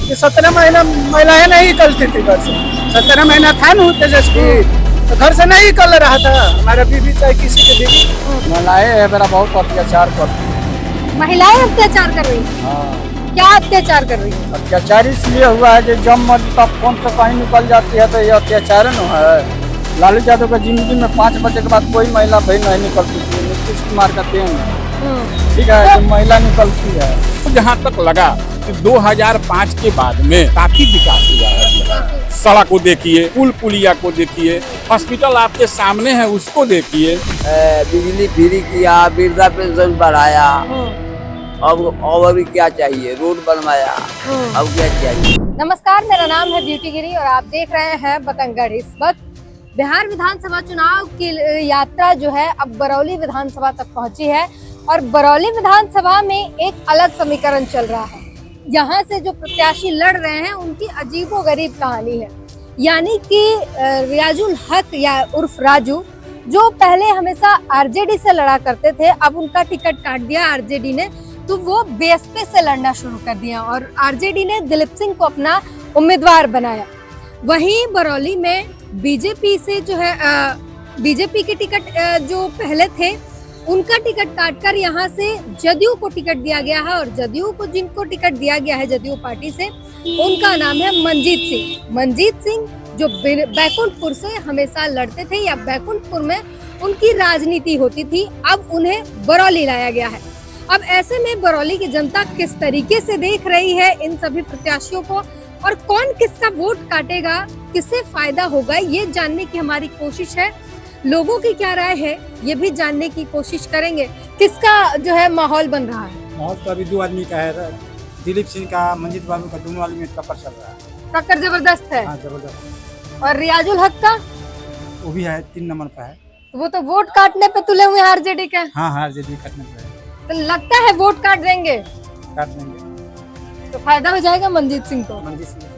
कि 17 महीना महिलाएं नहीं निकलती थी घर से। 17 महीना था ना तेजस्वी, तो घर से नहीं निकल रहा था हमारा बीवी चाहे किसी के बीवी। महिलाएं है मेरा बहुत अत्याचार करती है। महिलाएं अत्याचार कर रही हैं? हाँ, क्या अत्याचार कर रही है? अत्याचार इसलिए हुआ है कि जब मर्जी तब फोन से कहीं निकल जाती है तो ये अत्याचार न है। लालू यादव का जिंदगी में 5 बजे के बाद कोई महिला भाई नहीं निकलती थी। नीतीश कुमार का देन है, ठीक है, जो महिला निकलती है। जहाँ तक लगा कि 2005 के बाद में काफी विकास हुआ है। सड़क को देखिए, पुल पुलिया को देखिए, हॉस्पिटल आपके सामने है उसको देखिए। बिजली फ्री किया, वृद्धा पेंशन बढ़ाया, अब अभी क्या चाहिए, रोड बनवाया, अब क्या चाहिए। नमस्कार, मेरा नाम है ब्यूटी गिरी और आप देख रहे हैं बतंगड़। इस वक्त बिहार विधानसभा चुनाव की यात्रा जो है अब बरौली विधानसभा तक पहुंची है और बरौली विधानसभा में एक अलग समीकरण चल रहा है। यहाँ से जो प्रत्याशी लड़ रहे हैं उनकी अजीबोगरीब कहानी है। यानी कि रियाजुल हक या उर्फ राजू, जो पहले हमेशा आरजेडी से लड़ा करते थे, अब उनका टिकट काट दिया आरजेडी ने, तो वो बीएसपी से लड़ना शुरू कर दिया और आरजेडी ने दिलीप सिंह को अपना उम्मीदवार बनाया। वहीं बरौली में बीजेपी से जो है बीजेपी के टिकट जो पहले थे उनका टिकट काटकर यहाँ से जदयू को टिकट दिया गया है और जदयू को जिनको टिकट दिया गया है जदयू पार्टी से, उनका नाम है मंजीत सिंह। मंजीत सिंह जो बैकुंठपुर से हमेशा लड़ते थे या बैकुंठपुर में उनकी राजनीति होती थी, अब उन्हें बरौली लाया गया है। अब ऐसे में बरौली की जनता किस तरीके से देख रही है इन सभी प्रत्याशियों को और कौन किसका वोट काटेगा, किससे फायदा होगा, ये जानने की हमारी कोशिश है। लोगों की क्या राय है ये भी जानने की कोशिश करेंगे। किसका जो है माहौल बन रहा है? माहौल तो अभी 2 आदमी का है, दिलीप सिंह का, मंजीत बाबू का, दोनों आदमी में टक्कर चल रहा है। टक्कर जबरदस्त है। हाँ, जबरदस्त। और रियाजुल हक का वो भी है 3 नंबर पे है। वो तो वोट काटने पे तुले हुए आरजेडी के। हाँ, आरजेडी काटने पे है। तो लगता है वोट काट देंगे काट देंगे तो फायदा हो जाएगा मंजीत सिंह को। मंजीत सिंह।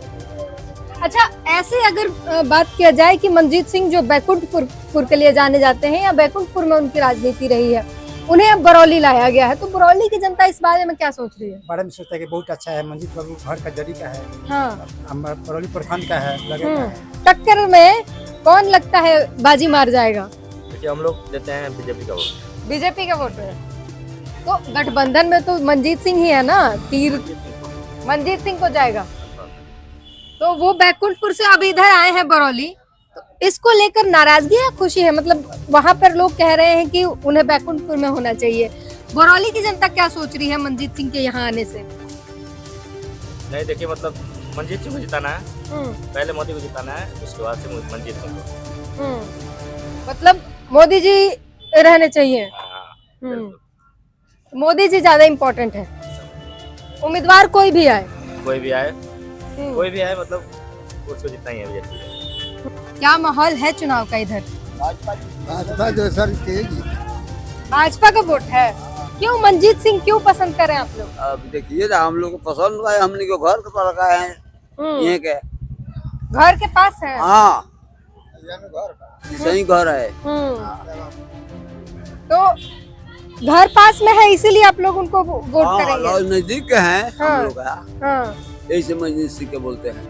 अच्छा, ऐसे अगर बात किया जाए कि मंजीत सिंह जो बैकुंठपुर के लिए जाने जाते हैं या बैकुंठपुर में उनकी राजनीति रही है, उन्हें अब बरौली लाया गया है, तो बरौली की जनता इस बारे में क्या सोच रही है? बारे में सोचता है कि बहुत अच्छा है, मंजीत बाबू घर का जड़ी का है। हाँ, बरौली प्रखंड का है, लगेगा है। टक्कर में कौन लगता है बाजी मार जाएगा? देखिए, हम लोग देते हैं बीजेपी का वोट। बीजेपी का वोट है तो गठबंधन में तो मंजीत सिंह ही है ना, तीर मंजीत सिंह को जाएगा। तो वो बैकुंठपुर से अब इधर आए हैं बरौली, तो इसको लेकर नाराजगी या खुशी है? मतलब वहां पर लोग कह रहे हैं कि उन्हें बैकुंठपुर में होना चाहिए। बरौली की जनता क्या सोच रही है मंजीत सिंह के यहाँ आने से? नहीं, देखिए, मतलब मंजीत सिंह को जिताना है, पहले मोदी को जिताना है, उसके बाद से मंजीत सिंह को। मतलब मोदी जी रहने चाहिए। मोदी जी ज्यादा इम्पोर्टेंट है। उम्मीदवार कोई भी आए, कोई भी आए, मतलब उसको जितना ही है बीजेपी। क्या माहौल है चुनाव का इधर? भाजपा जो सर कहेगी। भाजपा का वोट है। क्यों मंजीत सिंह क्यों पसंद करें आप लोग? अब देखिए ना, हम लोग को पसंद है, हमने को घर के पर है, ये के घर के पास है। हाँ, सही घर है। तो घर पास में है इसीलिए आप लोग उनको वोट करेंगे? नजदीक के हैं हम लोग, हाँ। ऐसे मंजीत सिंह के बोलते हैं।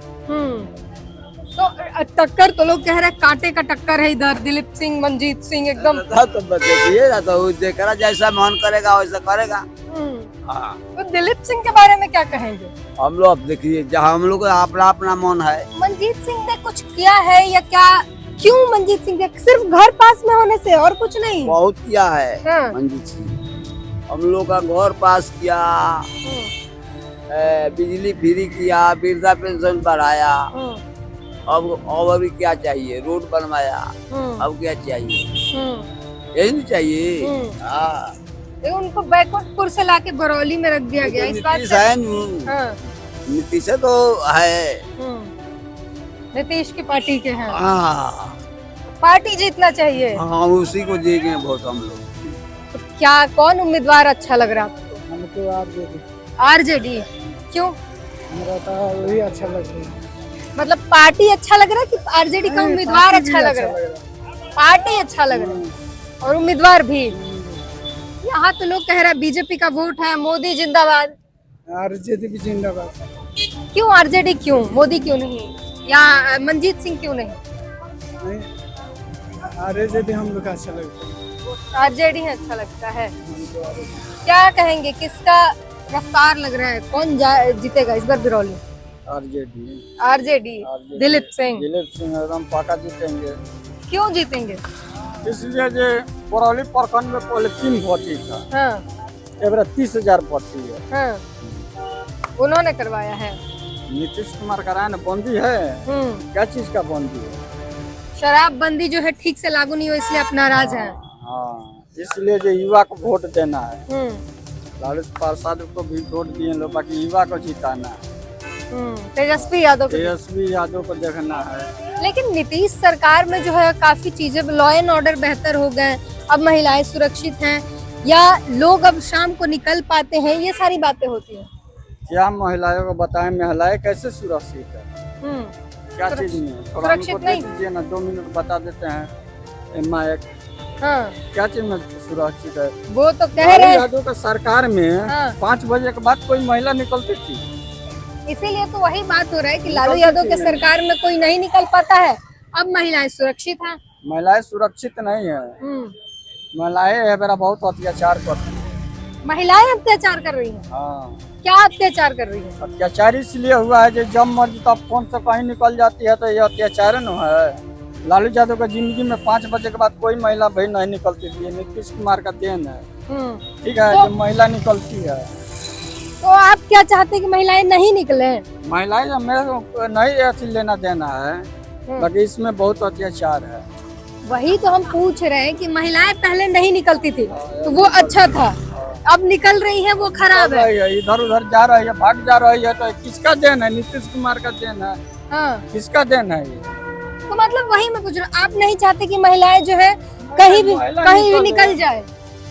तो टक्कर तो लोग कह रहे हैं कांटे का टक्कर है इधर, दिलीप सिंह मंजीत सिंह एकदम। तो देखिए ना, तो देखना जैसा मन करेगा वैसा करेगा। हाँ। तो दिलीप सिंह के बारे में क्या कहेंगे? हम लोग देखिए, जहाँ हम लोग का अपना अपना मन है। मंजीत सिंह ने कुछ किया है या क्या? क्यों मंजीत सिंह के? सिर्फ घर पास में होने से और कुछ नहीं? बहुत किया है। हाँ। मंजीत सिंह हम लोग का घर पास किया, बिजली फ्री किया, वृद्धा पेंशन बढ़ाया, अब अभी क्या चाहिए, रोड बनवाया, अब क्या चाहिए, यही नहीं चाहिए। हाँ, उनको बैकुंठपुर से लाके बरौली में रख दिया गया। इस बात है नीतीश तो है, नीतीश की पार्टी के हैं। हाँ, पार्टी जीतना चाहिए। हाँ, उसी को देंगे वोट हम लोग। तो क्या कौन उम्मीदवार अच्छा लग रहा है आपको? हमको आरजेडी। आरजेडी क्यों? मेरा तो वही अच्छा लग रहा है। मतलब पार्टी अच्छा लग रहा है कि आरजेडी का उम्मीदवार अच्छा लग रहा है? पार्टी अच्छा लग रहा है और उम्मीदवार भी। यहाँ तो लोग कह रहे हैं बीजेपी का वोट है, मोदी जिंदाबाद। आरजेडी भी जिंदाबाद। क्यों आरजेडी, क्यों मोदी क्यों नहीं, या मनजीत सिंह क्यों नहीं? आरजेडी हम लोग का अच्छा लगता है। आरजेडी है अच्छा लगता है। क्या कहेंगे, किसका रफ्तार लग रहा है, कौन जीतेगा इस बार बिरौली? आरजेडी। आरजेडी, दिलीप सिंह। दिलीप सिंह एकदम पक्का जीतेंगे। क्यों जीतेंगे? इसलिए जो बरौली प्रखंड में पहले 3 भर्ती था, हाँ, एबरा 30,000 भर्ती है। हाँ, उन्होंने करवाया है। नीतीश कुमार कराया ना, बंदी है। क्या चीज का बंदी है? शराबबंदी जो है ठीक से लागू नहीं हो, इसलिए आप नाराज हैं। हाँ, इसलिए जो युवा को वोट देना है। लालू प्रसाद को भी वोट दिए लोग, बाकी युवा को जिताना है। तेजस्वी यादव को। तेजस्वी यादव को देखना है। लेकिन नीतीश सरकार में जो है काफी चीजें, लॉ एंड ऑर्डर बेहतर हो गए, अब महिलाएं सुरक्षित हैं, या लोग अब शाम को निकल पाते हैं, ये सारी बातें होती हैं। क्या महिलाओं को बताएं, महिलाएं कैसे सुरक्षित है? क्या चीज में सुरक्षित नहीं दीजिए ना, 2 मिनट बता देते हैं। एमआईएक हाँ, क्या चीज में सुरक्षित है? वो तो कह रहे हैं। यादव का सरकार में हाँ। 5 बजे के बाद कोई महिला निकलती थी। इसीलिए तो वही बात हो रहा है कि लालू यादव के सरकार में कोई नहीं निकल पाता है, अब महिलाएं सुरक्षित हैं। महिलाएं सुरक्षित नहीं है। महिलाएं है मेरा बहुत अत्याचार करती है। महिलाएं अत्याचार कर रही हैं। हाँ, क्या अत्याचार कर रही हैं? अत्याचार इसलिए हुआ है, जब मर्जी तब फोन से कहीं निकल जाती है तो ये अत्याचार न है। लालू यादव का जिंदगी में 5 बजे के बाद कोई महिला भाई नहीं निकलती थी। नीतीश कुमार का देन है। ठीक है, तो, जो महिला निकलती है। तो आप क्या चाहते हैं कि महिलाएं नहीं निकले? महिलाएं मेरे को नहीं ऐसी लेना देना है, बाकी इसमें बहुत अत्याचार है। वही तो हम पूछ रहे हैं कि महिलाएं पहले नहीं निकलती थी तो वो अच्छा था, अब निकल रही है वो खराब है। इधर उधर जा रही है, भाग जा रही है, तो किसका देन है? नीतीश कुमार का देन है। हाँ, किसका देन है ये? तो मतलब वही मैं पूछ रहा हूँ, आप नहीं चाहते कि महिलाएं जो है कहीं भी निकल जाए?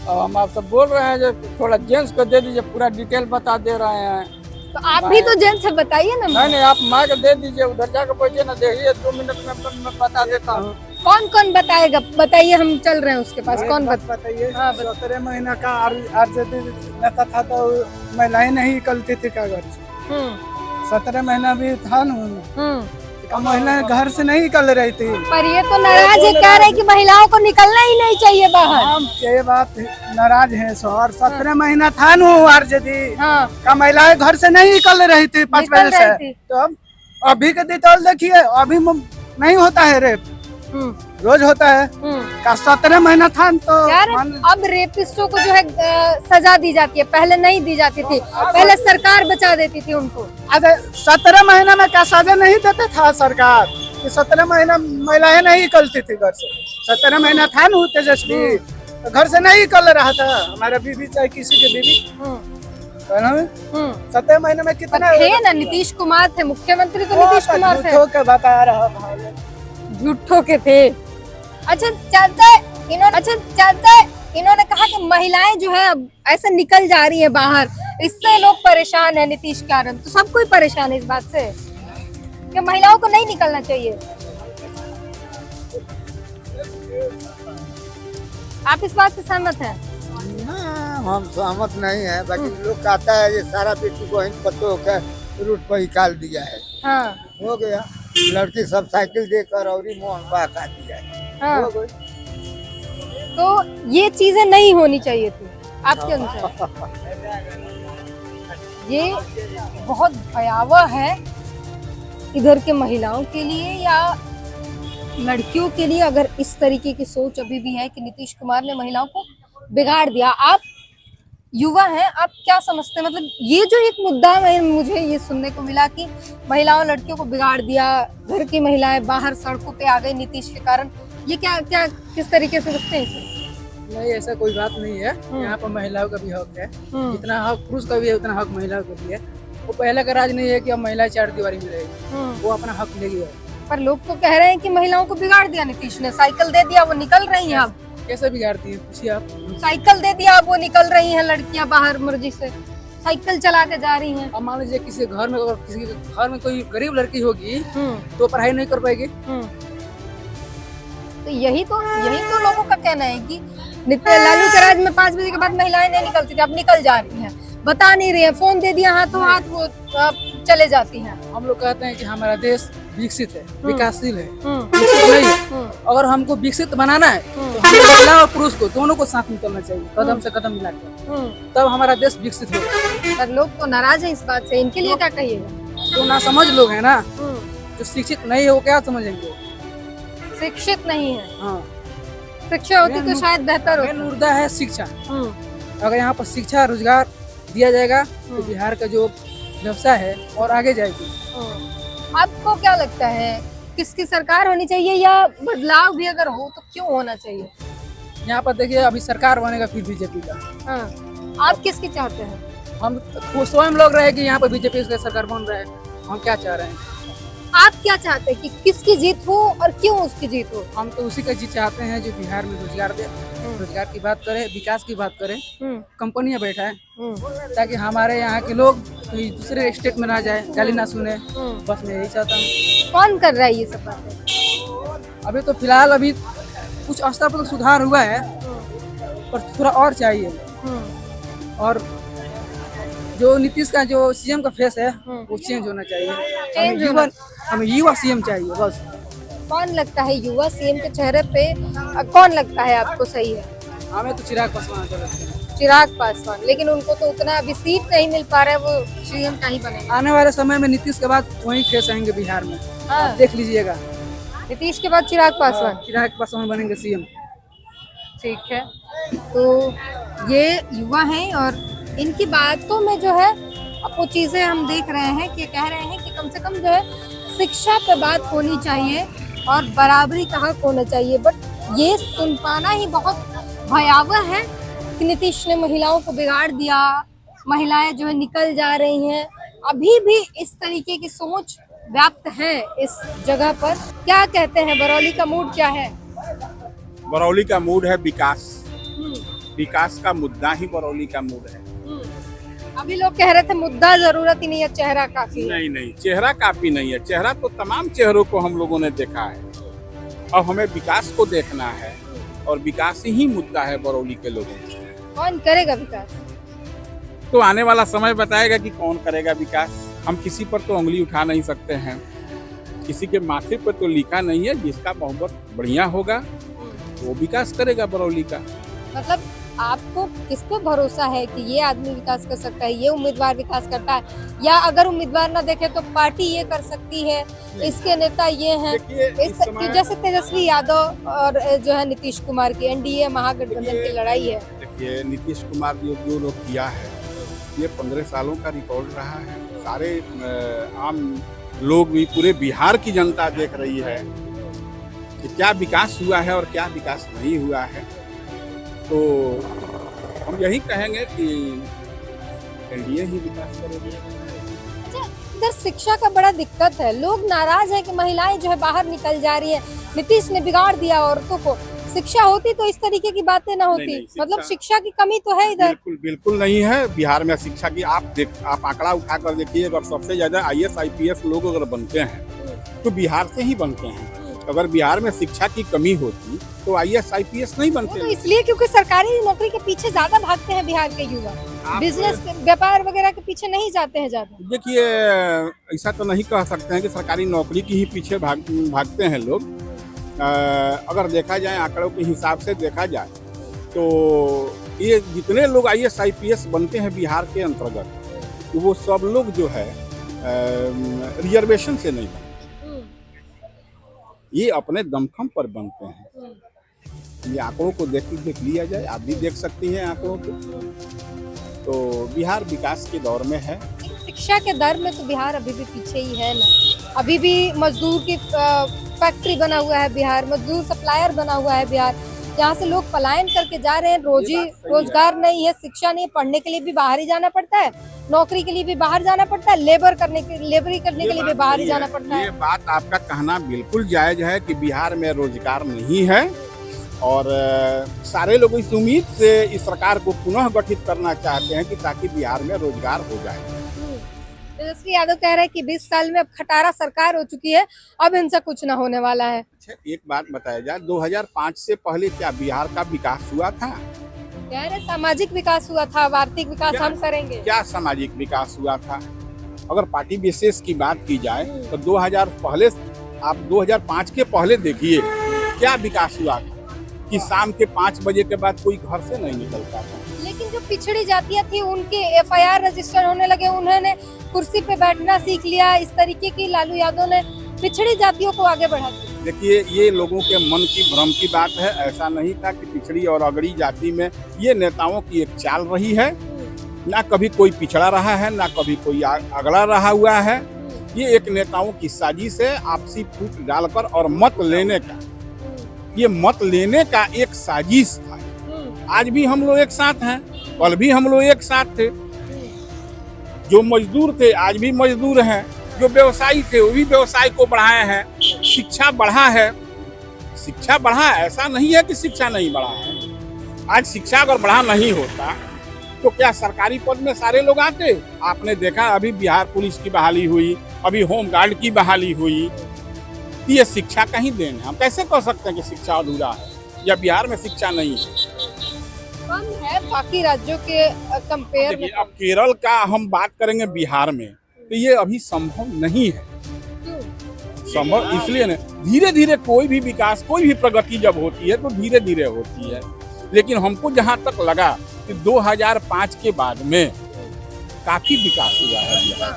अब हम आपसे बोल रहे हैं जो थोड़ा जेंट्स को दे दीजिए, पूरा डिटेल बता दे रहे हैं। तो आप भी तो जेंट्स से बताइए ना। नहीं, आप माँ को दे दीजिए, उधर जाकर बैठिए ना, देखिए 2 मिनट में मैं बता देता हूँ। कौन कौन बताएगा? बताइए, हम चल रहे हैं उसके पास। कौन बताइए? हाँ, 17 महीना का आरजेडी नेता था तो महिलाएं नहीं निकलती थी कागज। 17 महीना भी था ना, महिलाएं घर से नहीं निकल रही थी। पर ये तो नाराज है, कह रहे कि महिलाओं को निकलना ही नहीं चाहिए बाहर। हम ये बात नाराज है सर। 17 महीना था ना आरजेडी का, महिलाएं घर से नहीं निकल रही थी 5 बजे से। तो अब अभी के डिटेल देखिए, अभी नहीं होता है रेप, रोज होता है। का 17 महीना था तो यार, अब रेपिस्टों को जो है सजा दी जाती है, पहले नहीं दी जाती थी, पहले सरकार बचा देती थी उनको। 17 महीना में क्या सजा नहीं देते था सरकार? 17 महीना महिलाएं नहीं निकलती थी घर से। 17 महीना था ना तेजस्वी, तो घर से नहीं निकल रहा था हमारा बीवी, चाहे किसी की बीवी। 17 महीने में कितना थे ना? नीतीश कुमार थे मुख्यमंत्री, तो नीतीश कुमार थे। बता रहा झूठों के थे। अच्छा चाचा, इन्होंने कहा कि महिलाएं जो है अब ऐसे निकल जा रही है बाहर, इससे लोग परेशान है नीतीश के कारण। तो सब कोई परेशान है इस बात से कि महिलाओं को नहीं निकलना चाहिए। आप इस बात से सहमत हैं? हम सहमत नहीं है, बाकी लोग कहता है ये सारा बेटी को पत्तों के रूट पर निकाल दिया है। हाँ, हो गया। लड़की सब साइकिल देकर और मोहन बहका दिया है। हाँ। हो गई। तो ये चीजें नहीं होनी चाहिए थी आपके अनुसार? ये बहुत भयावह है इधर के महिलाओं के लिए या लड़कियों के लिए, अगर इस तरीके की सोच अभी भी है कि नीतीश कुमार ने महिलाओं को बिगाड़ दिया। आप युवा हैं, आप क्या समझते हैं? मतलब ये जो एक मुद्दा है, मुझे ये सुनने को मिला कि महिलाओं लड़कियों को बिगाड़ दिया, घर की महिलाएं बाहर सड़कों पे आ गई नीतीश के कारण, ये क्या किस तरीके से देखते हैं इसे? नहीं, ऐसा कोई बात नहीं है। यहाँ पर महिलाओं का भी हक है, जितना हक पुरुष का भी है उतना हक महिलाओं का भी है। वो पहले का राज नहीं है कि अब महिला 4 दीवारी में रहेगी, वो अपना हक लेगी। पर लोग तो कह रहे हैं कि महिलाओं को बिगाड़ दिया नीतीश ने, साइकिल दे दिया वो निकल रही हैं। अब कैसे बिगाड़ती है पूछिए आप? साइकिल दे दिया, अब वो निकल रही हैं लड़कियां बाहर मर्जी से साइकिल चला के जा रही हैं। अब मान लीजिए किसी घर में, अगर किसी घर में कोई गरीब लड़की होगी तो पढ़ाई नहीं कर पाएगी। तो यही तो लोगों का कहना है कि लालू के राज में 5 बजे के बाद महिलाएं नहीं निकलती थी, अब निकल जा रही हैं, बता नहीं रही है। फोन दे दिया हाथों हाथ, वो चले जाती हैं। हम लोग कहते हैं कि हमारा देश विकसित है, विकासशील है, विकसित नहीं है। अगर हमको विकसित बनाना है तो हमें महिला और पुरुष को दोनों को साथ में चलना चाहिए, कदम से कदम मिलाकर, तब हमारा देश विकसित होगा। पर लोग तो नाराज हैं इस बात से, इनके लिए क्या कहिएगा? जो ना समझ लोग हैं ना, जो शिक्षित नहीं है वो क्या समझेंगे? शिक्षित नहीं है। हाँ, शिक्षा होती तो शायद बेहतर मेन होता। मुद्दा है शिक्षा। अगर यहाँ पर शिक्षा रोजगार दिया जाएगा तो बिहार का जो व्यवसाय है और आगे जाएगी। आपको क्या लगता है किसकी सरकार होनी चाहिए, या बदलाव भी अगर हो तो क्यों होना चाहिए? यहाँ पर देखिए अभी सरकार बनेगा फिर बीजेपी का। हाँ। आप किसकी चाहते हैं? हम स्वयं लोग रहे कि यहाँ पर बीजेपी का सरकार बन रहा है, हम क्या चाह रहे हैं? आप क्या चाहते हैं कि किसकी जीत हो और क्यों उसकी जीत हो? हम तो उसी का जीत चाहते हैं जो बिहार में रोजगार दे, रोजगार की बात करे, विकास की बात करे, कंपनियां बैठाए, ताकि हमारे यहाँ के लोग कोई दूसरे स्टेट में ना जाए, गाली ना सुने। बस मैं यही चाहता हूँ। कौन कर रहा है ये सब बातें? अभी तो फिलहाल अभी कुछ स्तर पर तो सुधार हुआ है, पर थोड़ा और चाहिए। और जो नीतीश का जो सीएम का फेस है वो चेंज होना चाहिए। हमें युवा सीएम चाहिए बस। कौन लगता है युवा सीएम के चेहरे पे, कौन लगता है आपको सही है? हमें तो चिराग पासवान अच्छा लगता है। चिराग पासवान, लेकिन उनको तो उतना अभी सीट नहीं मिल पा रहा है, वो सीएम का ही बनेगा। आने वाले समय में नीतीश के बाद वही फेस आएंगे बिहार में। हाँ। देख लीजिएगा, नीतीश के बाद चिराग पासवान। चिराग पासवान बनेंगे सीएम। ठीक है, तो ये युवा हैं और इनकी बातों में जो है अब वो चीजें हम देख रहे हैं कि कह रहे हैं कि कम से कम जो है शिक्षा पे बात होनी चाहिए और बराबरी का हक होना चाहिए। बट ये सुन पाना ही बहुत भयावह है कि नीतीश ने महिलाओं को बिगाड़ दिया, महिलाएं जो है निकल जा रही हैं। अभी भी इस तरीके की सोच व्याप्त है इस जगह पर। क्या कहते हैं, बरौली का मूड क्या है? बरौली का मूड है विकास। विकास का मुद्दा ही बरौली का मूड है। अभी लोग कह रहे थे मुद्दा जरूरत ही नहीं है, चेहरा काफी है। नहीं, चेहरा काफी नहीं है। चेहरा तो तमाम चेहरों को हम लोगों ने देखा है, अब हमें विकास को देखना है और विकास ही मुद्दा है बरौली के लोगों को। कौन करेगा विकास? तो आने वाला समय बताएगा कि कौन करेगा विकास। हम किसी पर तो उंगली उठा नहीं सकते हैं, किसी के माथे पर तो लिखा नहीं है। जिसका बहुत बढ़िया होगा वो विकास करेगा बरौली का। मतलब आपको किस पे भरोसा है कि ये आदमी विकास कर सकता है, ये उम्मीदवार विकास करता है, या अगर उम्मीदवार ना देखे तो पार्टी ये कर सकती है, इसके नेता ये हैं, जैसे तेजस्वी यादव और जो है नीतीश कुमार की एनडीए महागठबंधन की लड़ाई है। देखिए नीतीश कुमार जो लोग किया है ये 15 सालों का रिकॉर्ड रहा है। सारे आम लोग भी, पूरे बिहार की जनता देख रही है कि क्या विकास हुआ है और क्या विकास नहीं हुआ है। तो हम यही कहेंगे कि एनडीए ही विकास करेगी। अच्छा, इधर शिक्षा का बड़ा दिक्कत है, लोग नाराज हैं कि महिलाएं जो है बाहर निकल जा रही हैं, नीतीश ने बिगाड़ दिया औरतों को। शिक्षा होती तो इस तरीके की बातें ना होती। नहीं, मतलब शिक्षा की कमी तो है इधर। बिल्कुल नहीं है बिहार में शिक्षा की। आप आंकड़ा उठा कर देखिए, अगर सबसे ज्यादा IAS IPS लोग अगर बनते हैं तो बिहार से ही बनते हैं। अगर बिहार में शिक्षा की कमी होती तो IAS IPS नहीं बनते। तो इसलिए क्योंकि सरकारी नौकरी के पीछे ज्यादा भागते हैं बिहार के युवा, बिजनेस व्यापार वगैरह के पीछे नहीं जाते हैं ज्यादा। देखिए ऐसा तो नहीं कह सकते हैं कि सरकारी नौकरी की ही पीछे भागते हैं लोग। अगर देखा जाए आंकड़ों के हिसाब से देखा जाए तो ये जितने लोग IAS IPS बनते हैं बिहार के अंतर्गत, तो वो सब लोग जो है रिजर्वेशन से नहीं बनते, ये अपने दमखम पर बनते हैं। ये आंकड़ों को देख लिया जाए, आप भी देख सकती हैं आंकड़ों को। तो बिहार विकास के दौर में है। शिक्षा के दर में तो बिहार अभी भी पीछे ही है ना। अभी भी मजदूर की फैक्ट्री बना हुआ है बिहार, मजदूर सप्लायर बना हुआ है बिहार। यहाँ से लोग पलायन करके जा रहे हैं, रोजगार नहीं है, शिक्षा नहीं है, पढ़ने के लिए भी बाहर ही जाना पड़ता है, नौकरी के लिए भी बाहर जाना पड़ता है, लेबरी करने के लिए भी बाहर ही जाना पड़ता है। ये बात आपका कहना बिल्कुल जायज है कि बिहार में रोजगार नहीं है और सारे लोग इस उम्मीद से इस सरकार को पुनः गठित करना चाहते हैं कि ताकि बिहार में रोजगार हो जाए। तेजस्वी यादव कह रहे हैं कि 20 साल में अब खटारा सरकार हो चुकी है, अब इनसे कुछ न होने वाला है। अच्छा, एक बात बताया जाए, 2005 से पहले क्या बिहार का विकास हुआ था? कह रहे सामाजिक विकास हुआ था, आर्थिक विकास हम करेंगे। क्या सामाजिक विकास हुआ था? अगर पार्टी विशेष की बात की जाए तो 2005 के पहले देखिए क्या विकास हुआ कि शाम के 5 बजे के बाद कोई घर से नहीं निकलता था। लेकिन जो पिछड़ी जातियां थी उनके FIR रजिस्टर होने लगे, उन्होंने कुर्सी पे बैठना सीख लिया। इस तरीके की लालू यादव ने पिछड़ी जातियों को आगे बढ़ा दिया। देखिए ये लोगों के मन की भ्रम की बात है, ऐसा नहीं था कि पिछड़ी और अगड़ी जाति में, ये नेताओं की एक चाल रही है। ना कभी कोई पिछड़ा रहा है, ना कभी कोई अगड़ा रहा हुआ है। ये एक नेताओं की साजिश है, आपसी फूट डालकर और मत लेने का, ये मत लेने का एक साजिश था। आज भी हम लोग एक साथ हैं, कल भी हम लोग एक साथ थे। जो मजदूर थे आज भी मजदूर हैं, जो व्यवसायी थे वो भी व्यवसाय को बढ़ाए हैं। शिक्षा बढ़ा है, शिक्षा बढ़ा, ऐसा नहीं है कि शिक्षा नहीं बढ़ा है। आज शिक्षा अगर बढ़ा नहीं होता तो क्या सरकारी पद में सारे लोग आते? आपने देखा अभी बिहार पुलिस की बहाली हुई, अभी होम गार्ड की बहाली हुई। ये शिक्षा का ही देन है। हम कैसे कह सकते हैं कि शिक्षा अधूरा है या बिहार में शिक्षा नहीं है? कम है बाकी राज्यों के कंपेयर में। अब केरल का हम बात करेंगे बिहार में तो ये अभी संभव नहीं है। संभव इसलिए नहीं, धीरे धीरे कोई भी विकास, कोई भी प्रगति जब होती है तो धीरे धीरे होती है। लेकिन हमको जहाँ तक लगा कि 2005 के बाद में काफी विकास हुआ है बिहार।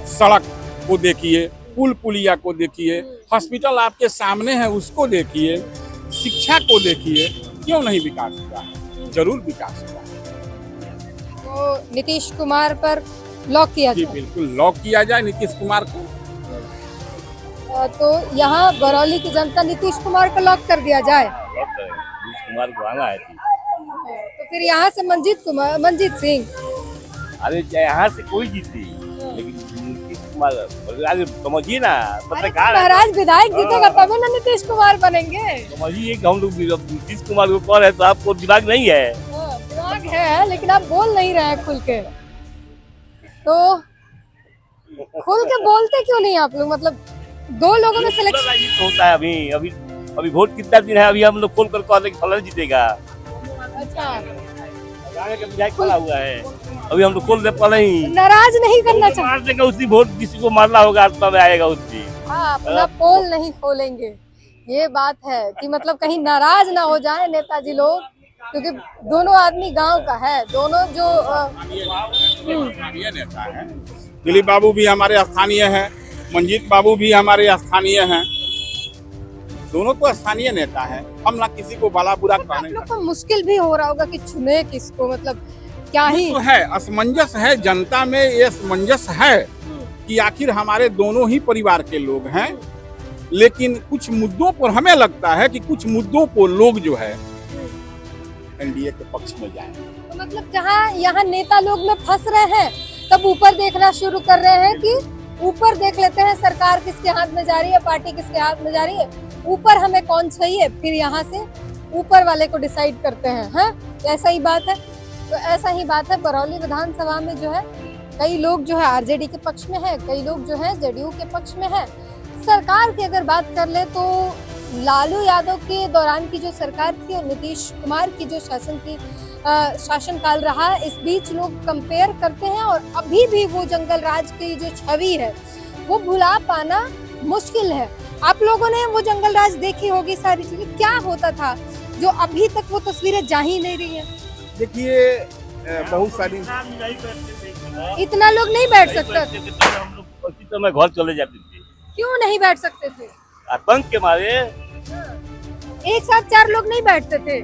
सड़क को देखिए, पुल पुलिया को देखिए, हॉस्पिटल आपके सामने है उसको देखिए, शिक्षा को देखिए, क्यों नहीं विकास हुआ है? जरूर विकास हुआ है। तो नीतीश कुमार पर लॉक किया जी जाए। बिल्कुल लॉक किया जाए नीतीश कुमार को। तो यहाँ बरौली की जनता नीतीश कुमार को लॉक कर दिया जाए। नीतीश कुमार को आना है। तो फिर यहाँ से मंजीत सिंह। अरे यहाँ से कोई जीती, लेकिन नीतीश कुमार समझिए ना, पत्रकार है। महाराज विधायक जीतेगा तभी ना नीतीश कुमार बनेंगे। समझिए कि हम लोग नीतीश कुमार को कौन है, तो आपको दिमाग नहीं है। दिमाग है लेकिन आप बोल नहीं रहे हैं खुल के। तो खुल के बोलते क्यों नहीं आप लोग? मतलब दो लोगों में सिलेक्शन होता है। अभी वोट कितना दिन है, अभी हम लोग खोल कर कहते फलन जीतेगा। अच्छा का विधायक खड़ा हुआ है, अभी हम लोग खोल दे पा नहीं। नाराज नहीं करना चाहिए। मार देगा उसी वोट, किसी को मारना होगा आत्मा में आएगा उसकी। हाँ, अपना पोल नहीं खोलेंगे। ये बात है कि मतलब कहीं नाराज ना हो जाए नेताजी लोग, क्योंकि दोनों आदमी गांव का है। दोनों जो स्थानीय नेता है, दिलीप बाबू भी हमारे स्थानीय हैं, मंजीत बाबू भी हमारे स्थानीय हैं। दोनों तो स्थानीय नेता है। हम ना किसी को भला बुरा कहने आप लोग को मुश्किल भी हो रहा होगा कि चुने किसको, मतलब क्या ही तो है, असमंजस है जनता में। ये असमंजस है कि आखिर हमारे दोनों ही परिवार के लोग हैं, लेकिन कुछ मुद्दों पर हमें लगता है कि कुछ मुद्दों को लोग जो है NDA के पक्ष में जाएं। तो मतलब जहाँ यहाँ नेता लोग में फंस रहे हैं, तब ऊपर देखना शुरू कर रहे हैं कि ऊपर देख लेते हैं सरकार किसके हाथ में जा रही है, पार्टी किसके हाथ में जा रही है, ऊपर हमें कौन चाहिए, फिर यहाँ से ऊपर वाले को डिसाइड करते हैं। हाँ, ऐसा ही बात है। तो ऐसा ही बात है बरौली विधानसभा में जो है कई लोग जो है RJD के पक्ष में है, कई लोग जो है JDU के पक्ष में है। सरकार की अगर बात कर ले तो लालू यादव के दौरान की जो सरकार थी और नीतीश कुमार की जो शासनकाल रहा, इस बीच लोग कंपेयर करते हैं और अभी भी वो जंगल राज की जो छवि है वो भुला पाना मुश्किल है। आप लोगों ने वो जंगल राज देखी होगी, सारी चीजें क्या होता था जो अभी तक वो तस्वीरें जा ही नहीं रही है। देखिए बहुत सारी इतना लोग नहीं बैठ सकते। हम लोग उसी समय घर चले जाते थे। क्यों नहीं बैठ सकते थे? आतंक के मारे। एक साथ 4 लोग नहीं बैठते थे।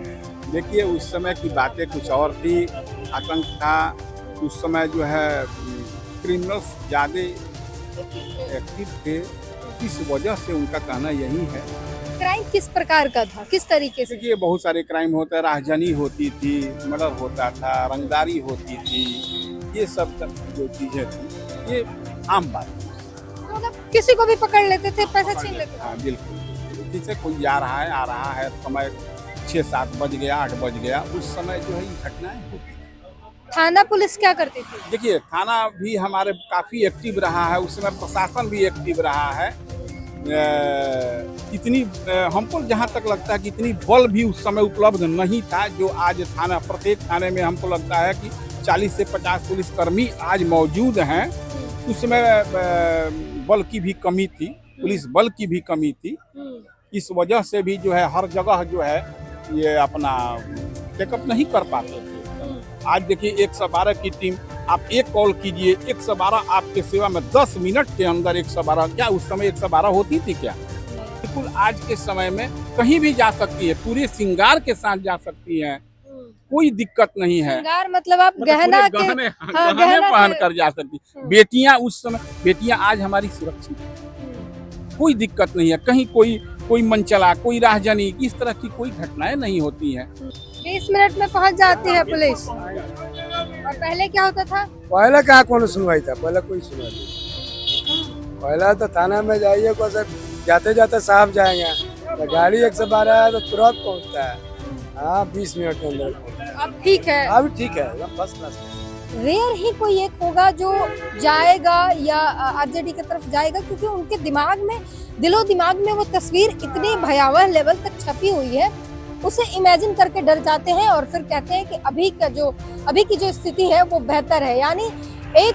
देखिए उस समय की बातें कुछ और थी, आतंक था। उस समय जो है क्रिमिनल्स ज्यादा एक्टिव थे, इस वजह से उनका कहना यही है। क्राइम किस प्रकार का था, किस तरीके से? देखिए बहुत सारे क्राइम होते हैं, राहजनी होती थी, मर्डर होता था, रंगदारी होती थी, ये सब जो चीजें थी ये आम बात है। मतलब किसी को भी पकड़ लेते थे, पैसा छीन लेते थे। हाँ बिल्कुल, जिससे कोई जा रहा है आ रहा है, समय 6-7 बज गया, 8 बज गया, उस समय जो है ये घटनाएं होती। थाना पुलिस क्या करती थी? देखिए थाना भी हमारे काफी एक्टिव रहा है, उस समय प्रशासन भी एक्टिव रहा है। इतनी हमको जहाँ तक लगता है कि इतनी बल भी उस समय उपलब्ध नहीं था जो आज थाना, प्रत्येक थाने में हमको लगता है कि 40 से 50 पुलिसकर्मी आज मौजूद हैं। उस समय बल की भी कमी थी, पुलिस बल की भी कमी थी। इस वजह से भी जो है हर जगह जो है ये अपना चेकअप नहीं कर पाते थे। आज देखिए 112 की टीम, आप एक कॉल कीजिए, 112 आपके सेवा में 10 मिनट के अंदर 112, क्या उस समय 112 होती थी क्या? बिल्कुल आज के समय में कहीं भी जा सकती है, पूरे श्रृंगार के साथ जा सकती है, कोई दिक्कत नहीं है। श्रृंगार मतलब आप गहना के गहने हाँ, गहने गहना पहन से- कर जा सकती। बेटियां उस समय, बेटियां आज हमारी सुरक्षित है, कोई दिक्कत नहीं है। कहीं कोई मंचला, कोई राहजनी, इस तरह की कोई घटनाएं नहीं होती हैं। 20 मिनट में पहुंच जाती है पुलिस। और पहले क्या होता था? पहले कहाँ कौन सुनवाई था, पहले कोई सुनवाई नहीं। पहले तो थाना में जाइए, को सब जाते जाते साहब जाएंगे, तो गाड़ी 112 है तो तुरंत पहुंचता है। हाँ 20 मिनट के अंदर पहुंचता है। अब ठीक है, अब ठीक है, एकदम फर्स्ट क्लास। रेयर ही कोई एक होगा जो जाएगा या आरजेडी की तरफ जाएगा, क्योंकि उनके दिमाग में, दिलो दिमाग में वो तस्वीर इतनी भयावह लेवल तक छपी हुई है, उसे इमेजिन करके डर जाते हैं और फिर कहते हैं कि अभी की जो स्थिति है वो बेहतर है। यानी एक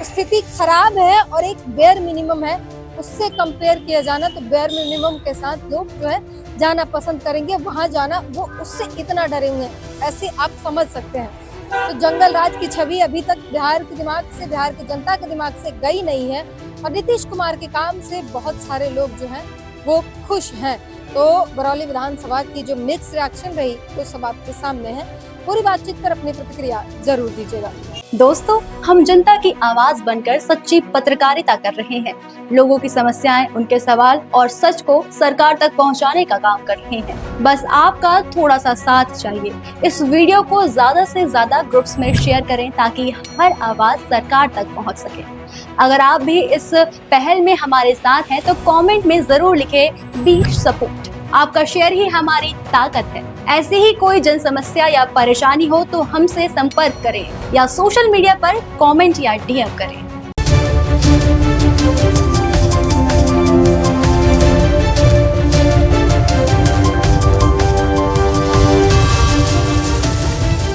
स्थिति खराब है और एक बेयर मिनिमम है, उससे कंपेयर किया जाना तो बेयर मिनिमम के साथ लोग जो है जाना पसंद करेंगे, वहां जाना, वो उससे इतना डरे हुए हैं, ऐसे आप समझ सकते हैं। तो जंगल राज की छवि अभी तक बिहार के दिमाग से, बिहार की जनता के दिमाग से गई नहीं है और नीतीश कुमार के काम से बहुत सारे लोग जो हैं वो खुश हैं। तो बरौली विधानसभा की जो मिक्स रिएक्शन रही वो सब आपके सामने है। पूरी बातचीत कर अपनी प्रतिक्रिया जरूर दीजिएगा। दोस्तों, हम जनता की आवाज बनकर सच्ची पत्रकारिता कर रहे हैं। लोगों की समस्याएं, उनके सवाल और सच को सरकार तक पहुंचाने का काम कर रहे हैं। बस आपका थोड़ा सा साथ चाहिए। इस वीडियो को ज्यादा से ज्यादा ग्रुप्स में शेयर करें ताकि हर आवाज सरकार तक पहुंच सके। अगर आप भी इस पहल में हमारे साथ हैं तो कमेंट में जरूर लिखें बी सपोर्ट। आपका शेयर ही हमारी ताकत है। ऐसे ही कोई जन समस्या या परेशानी हो तो हमसे संपर्क करें या सोशल मीडिया पर कमेंट या डीएम करें।